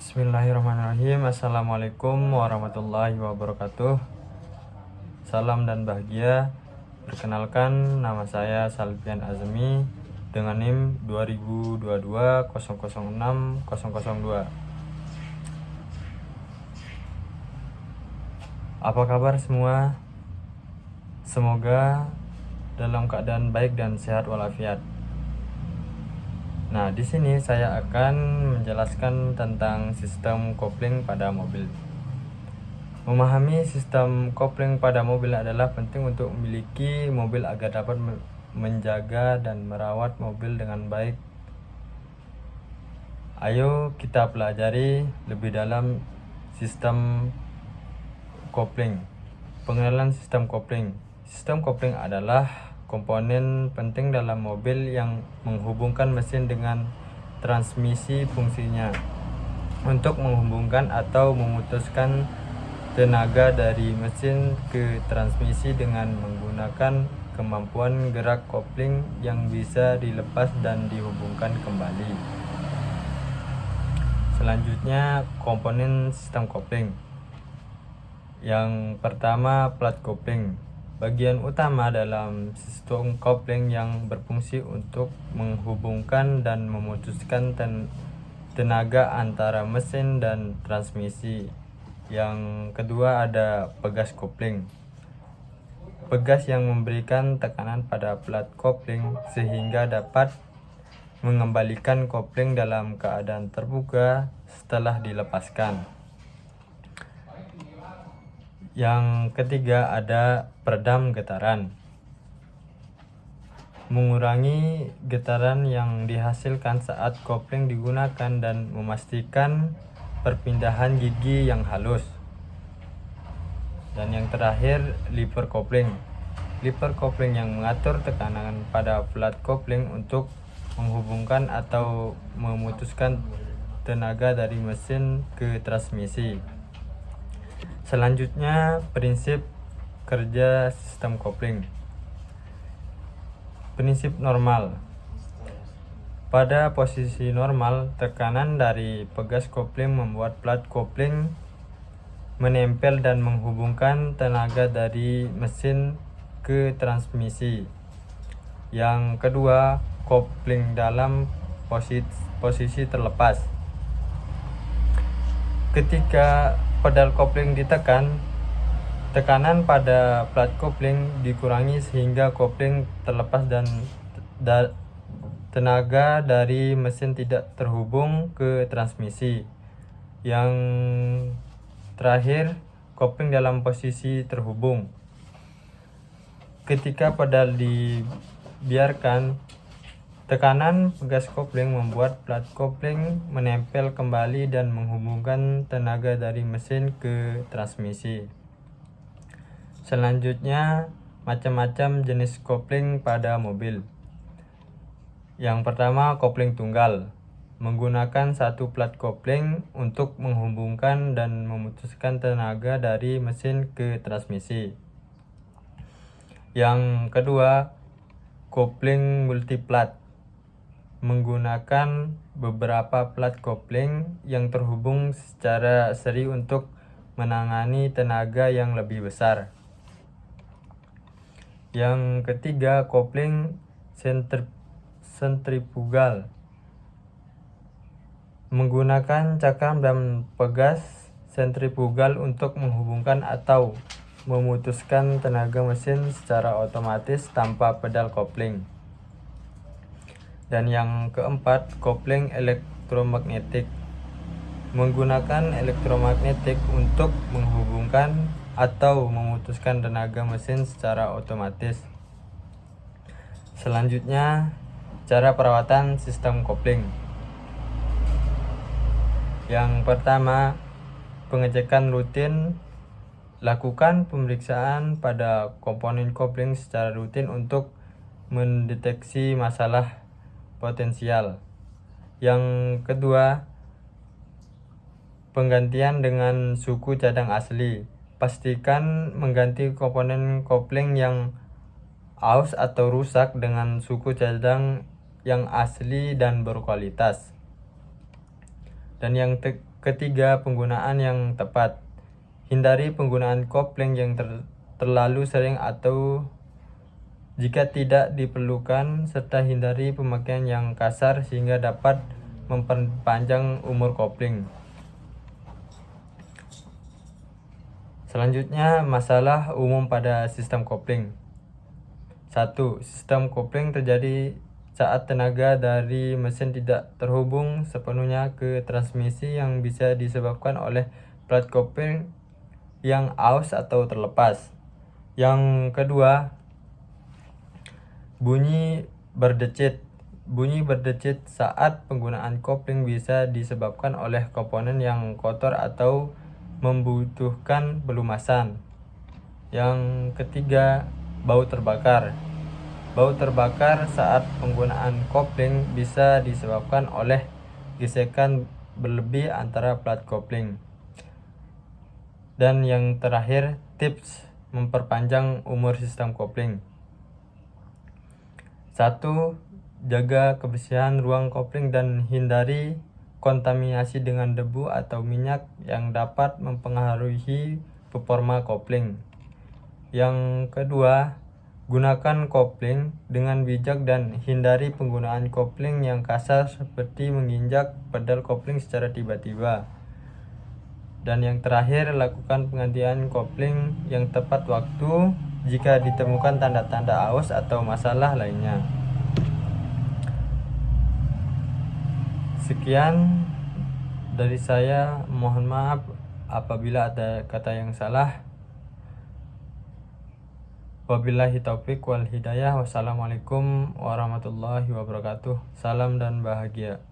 Bismillahirrahmanirrahim. Assalamualaikum warahmatullahi wabarakatuh. Salam dan bahagia. Perkenalkan, nama saya Salvian Azmi dengan NIM 2022006002. Apa kabar semua? Semoga dalam keadaan baik dan sehat walafiat. Nah, di sini saya akan menjelaskan tentang sistem kopling pada mobil. Memahami sistem kopling pada mobil adalah penting untuk memiliki mobil agar dapat menjaga dan merawat mobil dengan baik. Ayo kita pelajari lebih dalam sistem kopling. Pengenalan sistem kopling. Sistem kopling adalah komponen penting dalam mobil yang menghubungkan mesin dengan transmisi. Fungsinya untuk menghubungkan atau memutuskan tenaga dari mesin ke transmisi dengan menggunakan kemampuan gerak kopling yang bisa dilepas dan dihubungkan kembali. Selanjutnya, komponen sistem kopling. Yang pertama, plat kopling. Bagian utama dalam sistem kopling yang berfungsi untuk menghubungkan dan memutuskan tenaga antara mesin dan transmisi. Yang kedua ada pegas kopling. Pegas yang memberikan tekanan pada plat kopling sehingga dapat mengembalikan kopling dalam keadaan terbuka setelah dilepaskan. Yang ketiga ada peredam getaran. Mengurangi getaran yang dihasilkan saat kopling digunakan dan memastikan perpindahan gigi yang halus. Dan yang terakhir, lever kopling. Lever kopling yang mengatur tekanan pada plat kopling untuk menghubungkan atau memutuskan tenaga dari mesin ke transmisi. Selanjutnya, prinsip kerja sistem kopling. Prinsip normal. Pada posisi normal, tekanan dari pegas kopling membuat plat kopling menempel dan menghubungkan tenaga dari mesin ke transmisi. Yang kedua, kopling dalam posisi terlepas. Ketika pedal kopling ditekan, tekanan pada plat kopling dikurangi sehingga kopling terlepas dan tenaga dari mesin tidak terhubung ke transmisi. Yang terakhir, kopling dalam posisi terhubung. Ketika pedal dibiarkan, tekanan pegas kopling membuat plat kopling menempel kembali dan menghubungkan tenaga dari mesin ke transmisi. Selanjutnya, macam-macam jenis kopling pada mobil. Yang pertama, kopling tunggal. Menggunakan satu plat kopling untuk menghubungkan dan memutuskan tenaga dari mesin ke transmisi. Yang kedua, kopling multiplat. Menggunakan beberapa plat kopling yang terhubung secara seri untuk menangani tenaga yang lebih besar. Yang ketiga, kopling sentrifugal. Menggunakan cakram dan pegas sentrifugal untuk menghubungkan atau memutuskan tenaga mesin secara otomatis tanpa pedal kopling. Dan yang keempat, kopling elektromagnetik. Menggunakan elektromagnetik untuk menghubungkan atau memutuskan tenaga mesin secara otomatis. Selanjutnya, cara perawatan sistem kopling. Yang pertama, pengecekan rutin. Lakukan pemeriksaan pada komponen kopling secara rutin untuk mendeteksi masalah potensial. Yang kedua, penggantian dengan suku cadang asli. Pastikan mengganti komponen kopling yang aus atau rusak dengan suku cadang yang asli dan berkualitas. Dan yang ketiga, penggunaan yang tepat. Hindari penggunaan kopling yang terlalu sering atau jika tidak diperlukan, serta hindari pemakaian yang kasar sehingga dapat memperpanjang umur kopling. Selanjutnya, masalah umum pada sistem kopling. 1. Sistem kopling terjadi saat tenaga dari mesin tidak terhubung sepenuhnya ke transmisi yang bisa disebabkan oleh plat kopling yang aus atau terlepas. Yang kedua, bunyi berdecit. Bunyi berdecit saat penggunaan kopling bisa disebabkan oleh komponen yang kotor atau membutuhkan pelumasan. Yang ketiga, bau terbakar. Bau terbakar saat penggunaan kopling bisa disebabkan oleh gesekan berlebih antara plat kopling. Dan yang terakhir, tips memperpanjang umur sistem kopling. 1. Jaga kebersihan ruang kopling dan hindari kontaminasi dengan debu atau minyak yang dapat mempengaruhi performa kopling. Yang kedua, gunakan kopling dengan bijak dan hindari penggunaan kopling yang kasar seperti menginjak pedal kopling secara tiba-tiba. Dan yang terakhir, lakukan penggantian kopling yang tepat waktu jika ditemukan tanda-tanda aus atau masalah lainnya. Sekian dari saya, mohon maaf apabila ada kata yang salah. Wabillahi taufik wal hidayah. Wassalamualaikum warahmatullahi wabarakatuh. Salam dan bahagia.